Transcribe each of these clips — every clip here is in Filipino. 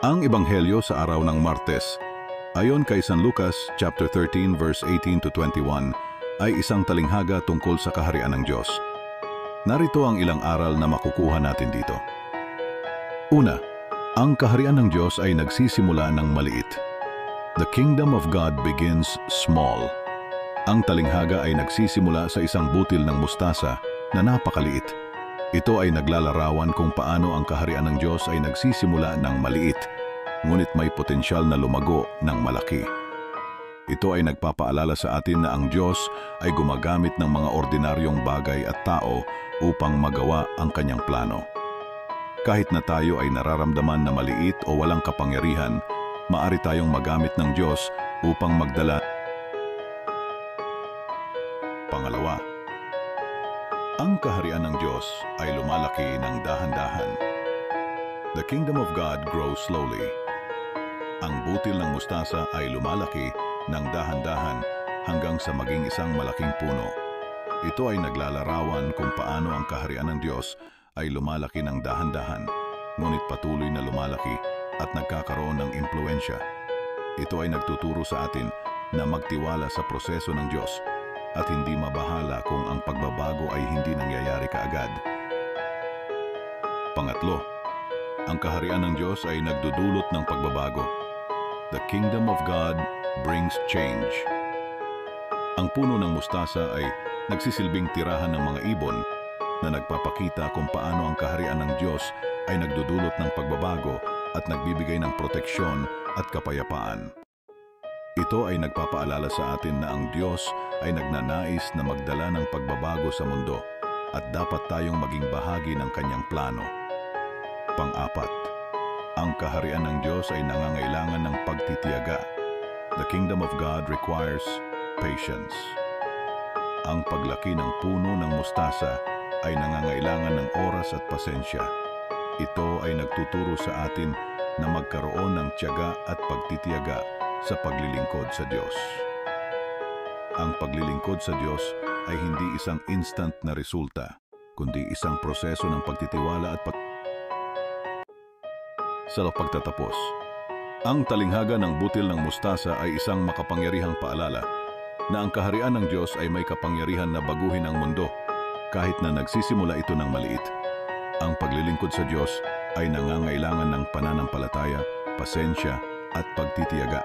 Ang Ebanghelyo sa araw ng Martes, ayon kay San Lucas chapter 13 verse 18 to 21, ay isang talinghaga tungkol sa kaharian ng Diyos. Narito ang ilang aral na makukuha natin dito. Una, ang kaharian ng Diyos ay nagsisimula ng maliit. The kingdom of God begins small. Ang talinghaga ay nagsisimula sa isang butil ng mustasa na napakaliit. Ito ay naglalarawan kung paano ang kaharian ng Diyos ay nagsisimula ng maliit, ngunit may potensyal na lumago ng malaki. Ito ay nagpapaalala sa atin na ang Diyos ay gumagamit ng mga ordinaryong bagay at tao upang magawa ang kanyang plano. Kahit na tayo ay nararamdaman na maliit o walang kapangyarihan, maaari tayong magamit ng Diyos upang magdala. Pangalawa, ang kaharian ng Diyos ay lumalaki ng dahan-dahan. The kingdom of God grows slowly. Ang butil ng mustasa ay lumalaki ng dahan-dahan hanggang sa maging isang malaking puno. Ito ay naglalarawan kung paano ang kaharian ng Diyos ay lumalaki ng dahan-dahan, ngunit patuloy na lumalaki at nagkakaroon ng impluwensya. Ito ay nagtuturo sa atin na magtiwala sa proseso ng Diyos at hindi mabahala kung ang pagbabago ay hindi nangyayari kaagad. Pangatlo, ang kaharian ng Diyos ay nagdudulot ng pagbabago. The kingdom of God brings change. Ang puno ng mustasa ay nagsisilbing tirahan ng mga ibon na nagpapakita kung paano ang kaharian ng Diyos ay nagdudulot ng pagbabago at nagbibigay ng proteksyon at kapayapaan. Ito ay nagpapaalala sa atin na ang Diyos ay nagnanais na magdala ng pagbabago sa mundo at dapat tayong maging bahagi ng kanyang plano. Pang-apat, ang kaharian ng Diyos ay nangangailangan ng pagtitiyaga. The kingdom of God requires patience. Ang paglaki ng puno ng mustasa ay nangangailangan ng oras at pasensya. Ito ay nagtuturo sa atin na magkaroon ng tiyaga at pagtitiyaga sa paglilingkod sa Diyos. Ang paglilingkod sa Diyos ay hindi isang instant na resulta, kundi isang proseso ng pagtitiwala at Sa pagtatapos, ang talinghaga ng butil ng mustasa ay isang makapangyarihang paalala na ang kaharian ng Diyos ay may kapangyarihan na baguhin ang mundo kahit na nagsisimula ito ng maliit. Ang paglilingkod sa Diyos ay nangangailangan ng pananampalataya, pasensya at pagtitiyaga.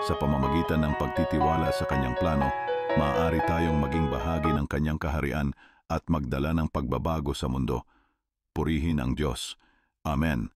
Sa pamamagitan ng pagtitiwala sa kanyang plano, maaari tayong maging bahagi ng kanyang kaharian at magdala ng pagbabago sa mundo. Purihin ang Diyos. Amen.